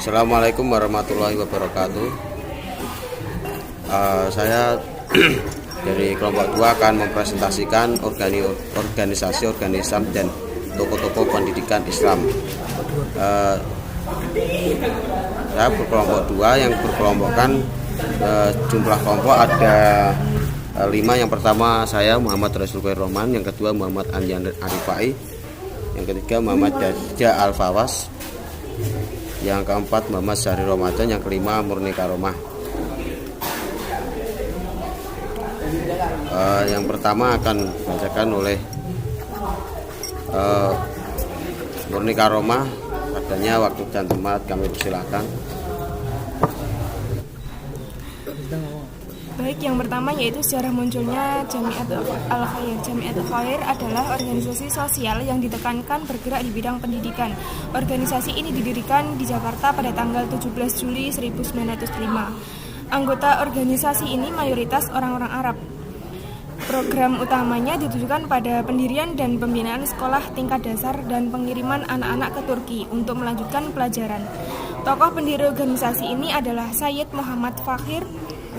Assalamualaikum warahmatullahi wabarakatuh. Saya dari kelompok 2 akan mempresentasikan organisasi Islam dan tokoh-tokoh pendidikan Islam. Saya berkelompok 2 yang berkelompokkan jumlah kelompok ada 5. Yang pertama saya Muhammad Rasul Roman, yang kedua Muhammad Anjan Arifai, yang ketiga Muhammad Jaja Al-Fawas, yang keempat Muhammad Syahri Ramadan, yang kelima Murni Karomah. Yang pertama akan dibacakan oleh Murni Karomah. Padanya waktu dan tempat kami persilakan. Baik, yang pertama yaitu sejarah munculnya Jamiatul Al-Khair. Jamiatul Khair adalah organisasi sosial yang ditekankan bergerak di bidang pendidikan. Organisasi ini didirikan di Jakarta pada tanggal 17 Juli 1905. Anggota organisasi ini mayoritas orang-orang Arab. Program utamanya ditujukan pada pendirian dan pembinaan sekolah tingkat dasar dan pengiriman anak-anak ke Turki untuk melanjutkan pelajaran. Tokoh pendiri organisasi ini adalah Sayyid Muhammad Fakhir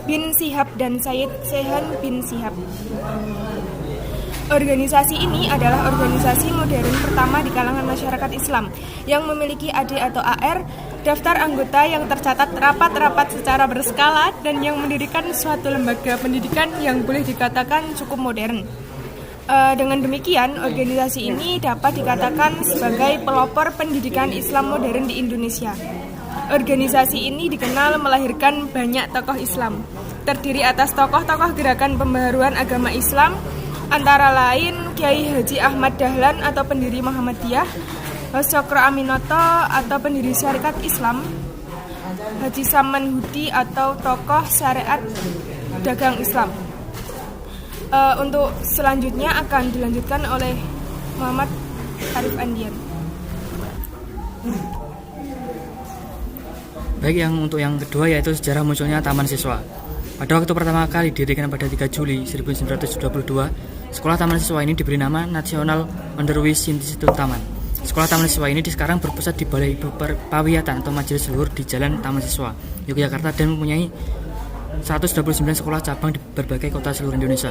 bin Shihab dan Sayyid Sehan bin Shihab. Organisasi ini adalah organisasi modern pertama di kalangan masyarakat Islam yang memiliki AD atau AR, daftar anggota yang tercatat rapat-rapat secara berskala, dan yang mendirikan suatu lembaga pendidikan yang boleh dikatakan cukup modern. Dengan demikian, organisasi ini dapat dikatakan sebagai pelopor pendidikan Islam modern di Indonesia. Organisasi ini dikenal melahirkan banyak tokoh Islam, terdiri atas tokoh-tokoh gerakan pembaharuan agama Islam, antara lain Kiai Haji Ahmad Dahlan atau pendiri Muhammadiyah, Cokro Aminoto atau pendiri Syarikat Islam, Haji Saman Hudi atau tokoh syariat dagang Islam. Untuk selanjutnya akan dilanjutkan oleh Muhammad Arif Andian. Baik, untuk yang kedua yaitu sejarah munculnya Taman Siswa. Pada waktu pertama kali didirikan pada 3 Juli 1922, Sekolah Taman Siswa ini diberi nama National Underwis Institute Taman. Sekolah Taman Siswa ini sekarang berpusat di Balai Pawiyatan atau Majelis Luhur di Jalan Taman Siswa, Yogyakarta, dan mempunyai 129 sekolah cabang di berbagai kota seluruh Indonesia.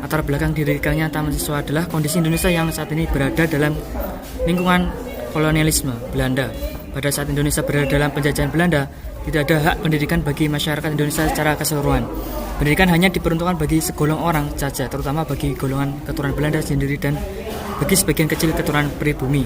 Latar belakang didirikannya Taman Siswa adalah kondisi Indonesia yang saat ini berada dalam lingkungan kolonialisme Belanda. Pada saat Indonesia berada dalam penjajahan Belanda, tidak ada hak pendidikan bagi masyarakat Indonesia secara keseluruhan. Pendidikan hanya diperuntukkan bagi segolong orang saja, terutama bagi golongan keturunan Belanda sendiri dan bagi sebagian kecil keturunan pribumi.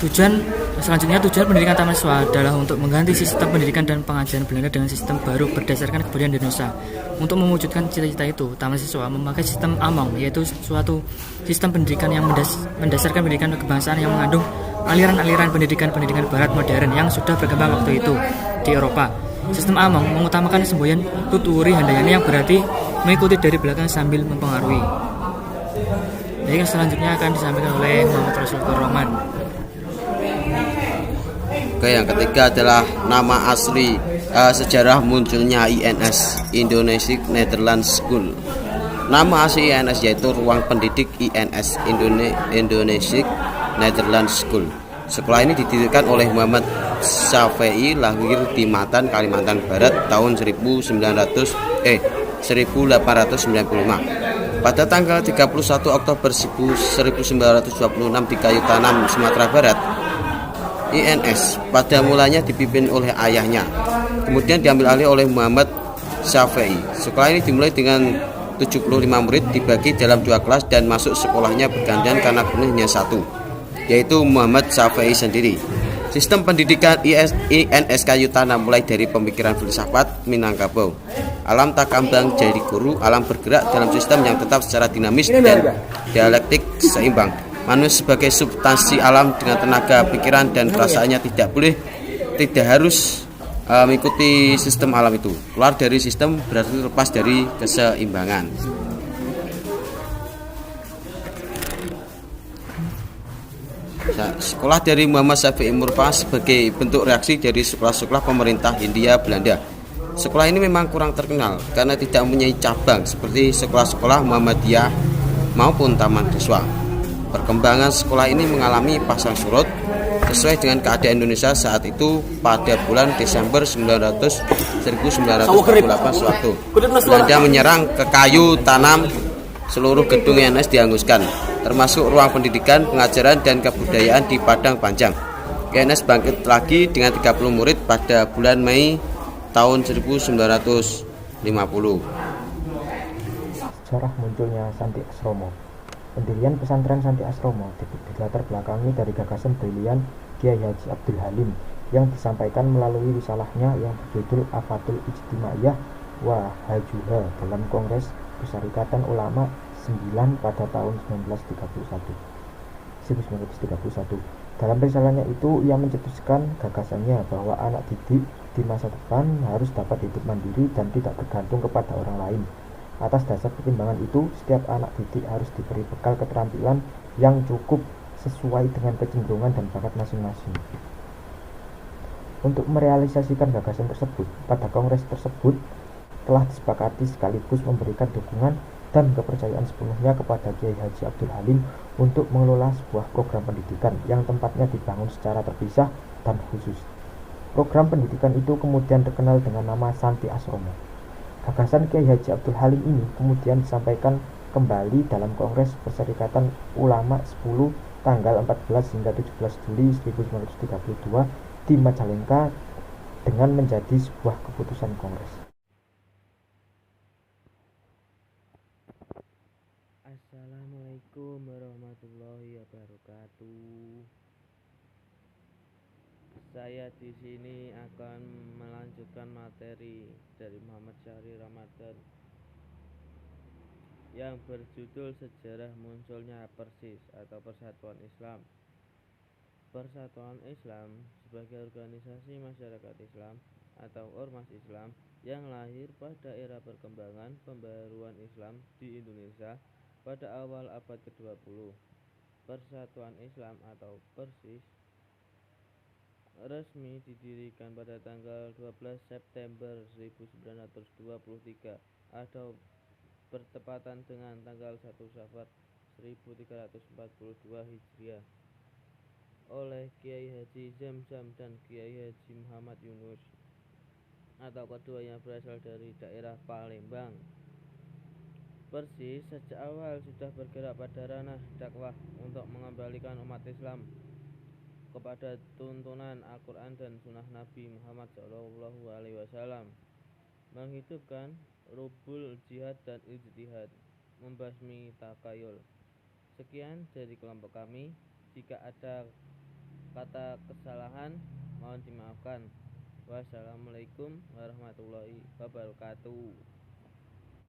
Tujuan pendidikan Taman Siswa adalah untuk mengganti sistem pendidikan dan pengajaran Belanda dengan sistem baru berdasarkan kebudayaan Indonesia. Untuk mewujudkan cita-cita itu, Taman Siswa memakai sistem Among, yaitu suatu sistem pendidikan yang mendasarkan pendidikan kebangsaan yang mengandung aliran-aliran pendidikan barat modern yang sudah berkembang waktu itu di Eropa. Sistem Among mengutamakan semboyan tuturi handayani yang berarti mengikuti dari belakang sambil mempengaruhi. Jadi selanjutnya akan disampaikan oleh Muhammad Rasul Roman. Oke, yang ketiga adalah nama asli sejarah munculnya INS, Indonesia Netherlands School. Nama asli INS yaitu Ruang Pendidik INS, Indonesia Netherlands School. Sekolah ini didirikan oleh Muhammad Syafi'i, lahir di Matan, Kalimantan Barat tahun 1895. Pada tanggal 31 Oktober 1926 di Kayu Tanam, Sumatera Barat. INS pada mulanya dipimpin oleh ayahnya, kemudian diambil alih oleh Muhammad Syafi'i. Sekolah ini dimulai dengan 75 murid, dibagi dalam 2 kelas dan masuk sekolahnya bergantian karena penuhnya satu, yaitu Muhammad Syafi'i sendiri. Sistem pendidikan INS Kayu Tanam mulai dari pemikiran filsafat Minangkabau. Alam tak kambang jadi guru, alam bergerak dalam sistem yang tetap secara dinamis dan dialektik seimbang. Manusia sebagai substansi alam dengan tenaga pikiran dan perasaannya tidak harus mengikuti sistem alam itu. Keluar dari sistem berarti lepas dari keseimbangan. Sekolah dari Muhammad Syafi'i merupakan sebagai bentuk reaksi dari sekolah-sekolah pemerintah Hindia Belanda. Sekolah ini memang kurang terkenal karena tidak mempunyai cabang seperti sekolah-sekolah Muhammadiyah maupun Taman Siswa. Perkembangan sekolah ini mengalami pasang surut sesuai dengan keadaan Indonesia saat itu pada bulan Desember 1948 sewaktu Belanda menyerang ke kayu tanam, seluruh gedung INS dihanguskan, termasuk ruang pendidikan, pengajaran, dan kebudayaan di Padang Panjang. INS bangkit lagi dengan 30 murid pada bulan Mei tahun 1950. Sejarah munculnya Santi Asromo. Pendirian pesantren Santi Asromo dilatar belakangi dari gagasan brilian Kiai Haji Abdul Halim yang disampaikan melalui risalahnya yang berjudul Afatul Ijtimaiyah wa Hajuha dalam Kongres Perserikatan Ulama 9 pada tahun 1931. Dalam risalahnya itu ia mencetuskan gagasannya bahwa anak didik di masa depan harus dapat hidup mandiri dan tidak bergantung kepada orang lain. Atas dasar pertimbangan itu, setiap anak didik harus diberi bekal keterampilan yang cukup sesuai dengan kecenderungan dan bakat masing-masing. Untuk merealisasikan gagasan tersebut, pada kongres tersebut telah disepakati sekaligus memberikan dukungan dan kepercayaan sepenuhnya kepada Kiai Haji Abdul Halim untuk mengelola sebuah program pendidikan yang tempatnya dibangun secara terpisah dan khusus. Program pendidikan itu kemudian terkenal dengan nama Santi Asromo. Gagasan Kiai Haji Abdul Halim ini kemudian disampaikan kembali dalam Kongres Perserikatan Ulama 10 tanggal 14 hingga 17 Juli 1932 di Majalengka dengan menjadi sebuah keputusan Kongres. Assalamualaikum warahmatullahi wabarakatuh. Saya di sini akan melanjutkan materi dari Muhammad Syahri Ramadan yang berjudul Sejarah Munculnya Persis atau Persatuan Islam. Persatuan Islam sebagai organisasi masyarakat Islam atau ormas Islam yang lahir pada era perkembangan pembaruan Islam di Indonesia pada awal abad ke-20. Persatuan Islam atau Persis resmi didirikan pada tanggal 12 September 1923 atau bertepatan dengan tanggal 1 Safar 1342 Hijriah oleh Kiai Haji Zamzam dan Kiai Haji Muhammad Yunus, atau keduanya berasal dari daerah Palembang. Persis sejak awal sudah bergerak pada ranah dakwah untuk mengembalikan umat Islam kepada tuntunan Al-Quran dan Sunnah Nabi Muhammad SAW, menghidupkan rubul jihad dan ijtihad, membasmi takayul. Sekian dari kelompok kami. Jika ada kata kesalahan mohon dimaafkan. Wassalamualaikum warahmatullahi wabarakatuh.